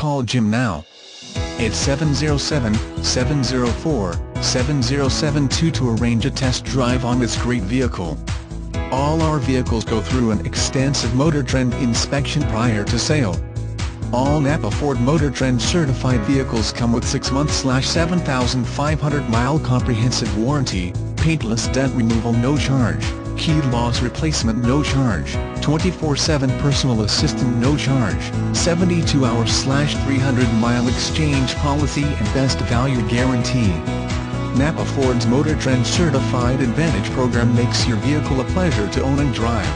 Call Jim now. It's 707-704-7072 to arrange a test drive on this great vehicle. All our vehicles go through an extensive Motor Trend inspection prior to sale. All Napa Ford Motor Trend certified vehicles come with 6-month/7,500-mile comprehensive warranty, paintless dent removal no charge, key loss replacement no charge, 24/7 personal assistant no charge, 72-hour/300-mile exchange policy and best value guarantee. Napa Ford's Motor Trend Certified Advantage program makes your vehicle a pleasure to own and drive.